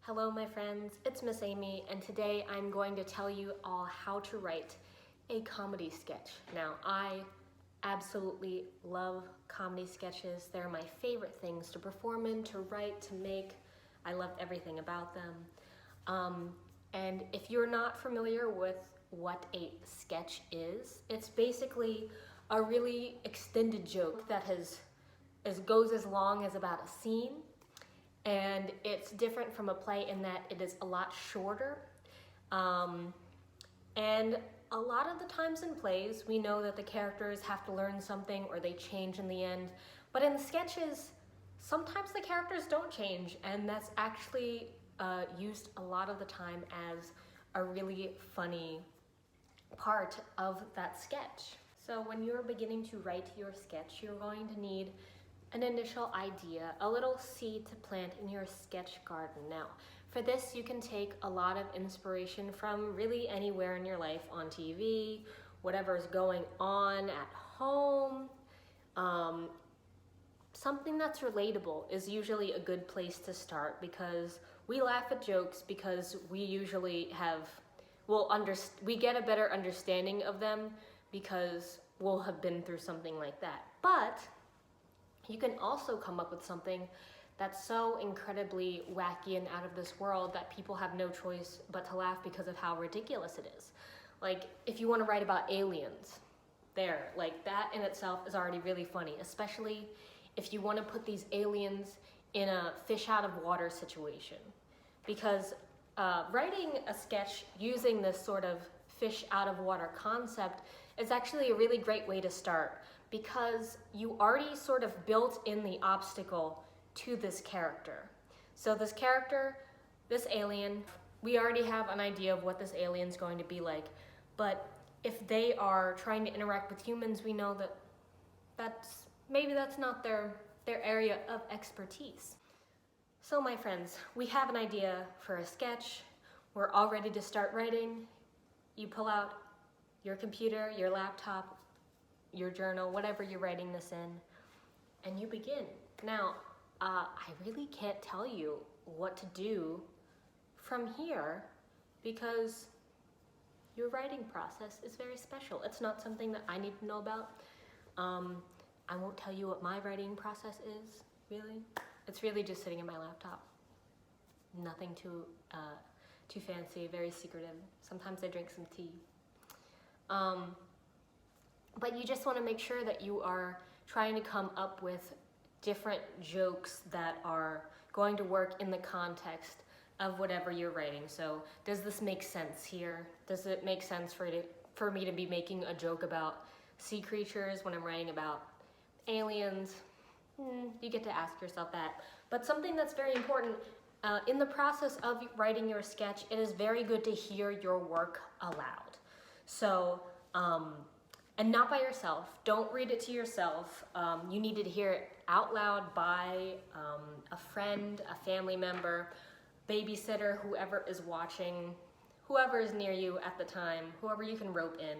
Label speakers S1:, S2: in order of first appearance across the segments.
S1: Hello my friends, it's Miss Amy, and today I'm going to tell you all how to write a comedy sketch. Now, I absolutely love comedy sketches. They're my favorite things to perform in, to write, to make. I love everything about them. And if you're not familiar with what a sketch is, it's basically a really extended joke that goes as long as about a scene. And it's different from a play in that it is a lot shorter. And a lot of the times in plays, we know that the characters have to learn something or they change in the end. But in the sketches, sometimes the characters don't change, and that's actually used a lot of the time as a really funny part of that sketch. So when you're beginning to write your sketch, you're going to need an initial idea, a little seed to plant in your sketch garden. Now, for this, you can take a lot of inspiration from really anywhere in your life, on TV, whatever's going on at home. Something that's relatable is usually a good place to start, because we laugh at jokes because we usually we get a better understanding of them because we'll have been through something like that. But you can also come up with something that's so incredibly wacky and out of this world that people have no choice but to laugh because of how ridiculous it is. Like, if you want to write about aliens, that in itself is already really funny, especially if you want to put these aliens in a fish out of water situation. Because writing a sketch using this sort of fish out of water concept is actually a really great way to start, because you already sort of built in the obstacle to this character. So this character, this alien, we already have an idea of what this alien's going to be like, but if they are trying to interact with humans, we know that maybe that's not their area of expertise. So my friends, we have an idea for a sketch. We're all ready to start writing. You pull out your computer, your laptop, your journal, whatever you're writing this in, and you begin. Now, I really can't tell you what to do from here because your writing process is very special. It's not something that I need to know about. I won't tell you what my writing process is, really. It's really just sitting in my laptop. Nothing too fancy, very secretive. Sometimes I drink some tea. But you just want to make sure that you are trying to come up with different jokes that are going to work in the context of whatever you're writing. So, does this make sense here? Does it make sense for me to be making a joke about sea creatures when I'm writing about aliens? You get to ask yourself that. But something that's very important, in the process of writing your sketch, it is very good to hear your work aloud. So, and not by yourself. Don't read it to yourself. You need to hear it out loud by a friend, a family member, babysitter, whoever is watching, whoever is near you at the time, whoever you can rope in.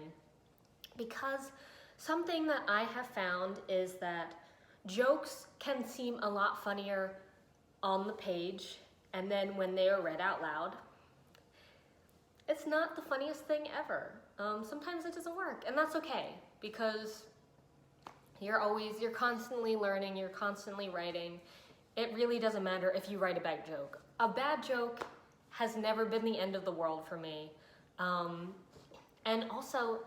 S1: Because something that I have found is that jokes can seem a lot funnier on the page, and then when they are read out loud, it's not the funniest thing ever. Sometimes it doesn't work, and that's okay, because you're constantly learning, you're constantly writing. It really doesn't matter if you write a bad joke. A bad joke has never been the end of the world for me. And also,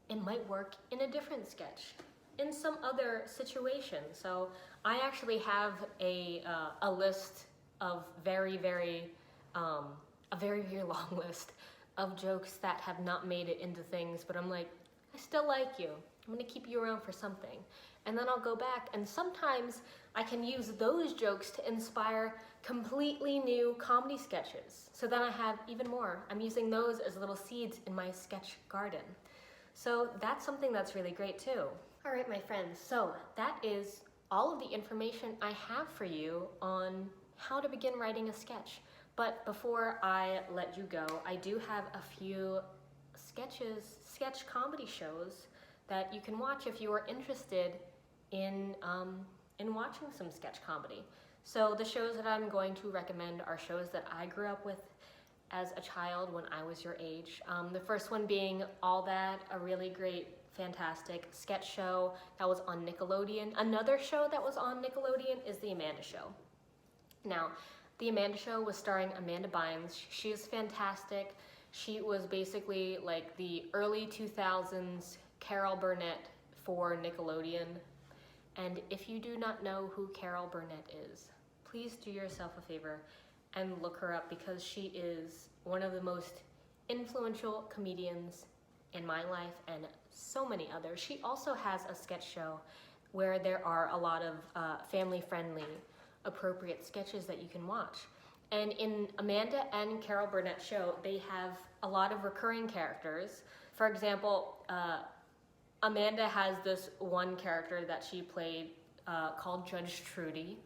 S1: it might work in a different sketch, in some other situation. So I actually have a list of a very, very long list of jokes that have not made it into things, but I'm like, I still like you. I'm gonna keep you around for something. And then I'll go back, and sometimes I can use those jokes to inspire completely new comedy sketches. So then I have even more. I'm using those as little seeds in my sketch garden. So that's something that's really great too. All right, my friends, so that is all of the information I have for you on how to begin writing a sketch. But before I let you go, I do have a few sketch comedy shows that you can watch if you are interested in watching some sketch comedy. So the shows that I'm going to recommend are shows that I grew up with as a child when I was your age. The first one being All That, a really great, fantastic sketch show that was on Nickelodeon. Another show that was on Nickelodeon is The Amanda Show. Now, The Amanda Show was starring Amanda Bynes. She is fantastic. She was basically like the early 2000s Carol Burnett for Nickelodeon. And if you do not know who Carol Burnett is, please do yourself a favor and look her up, because she is one of the most influential comedians in my life and so many others. She also has a sketch show where there are a lot of family-friendly, appropriate sketches that you can watch. And in Amanda and Carol Burnett's show, they have a lot of recurring characters. For example, Amanda has this one character that she played called Judge Trudy.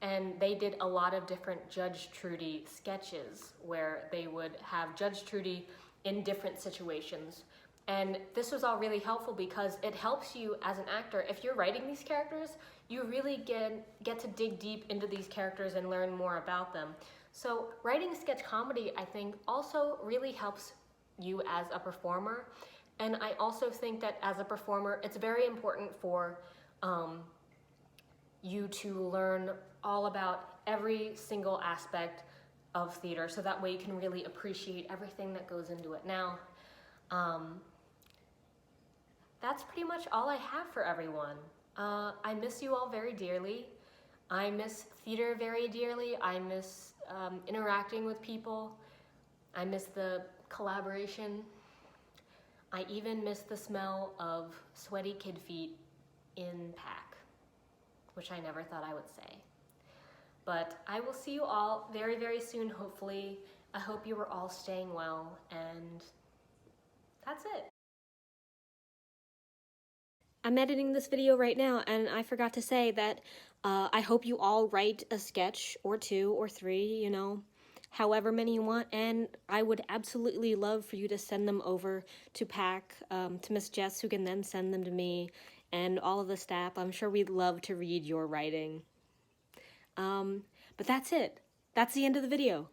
S1: And they did a lot of different Judge Trudy sketches where they would have Judge Trudy in different situations. And this was all really helpful because it helps you as an actor. If you're writing these characters, you really get to dig deep into these characters and learn more about them. So writing sketch comedy, I think, also really helps you as a performer. And I also think that as a performer, it's very important for you to learn all about every single aspect of theater, so that way you can really appreciate everything that goes into it. Now, that's pretty much all I have for everyone. I miss you all very dearly. I miss theater very dearly. I miss interacting with people. I miss the collaboration. I even miss the smell of sweaty kid feet in PAC, which I never thought I would say. But I will see you all very, very soon, hopefully. I hope you are all staying well, and that's it. I'm editing this video right now, and I forgot to say that I hope you all write a sketch or 2 or 3, you know, however many you want, and I would absolutely love for you to send them over to PAC, to Miss Jess, who can then send them to me, and all of the staff. I'm sure we'd love to read your writing. But that's it. That's the end of the video.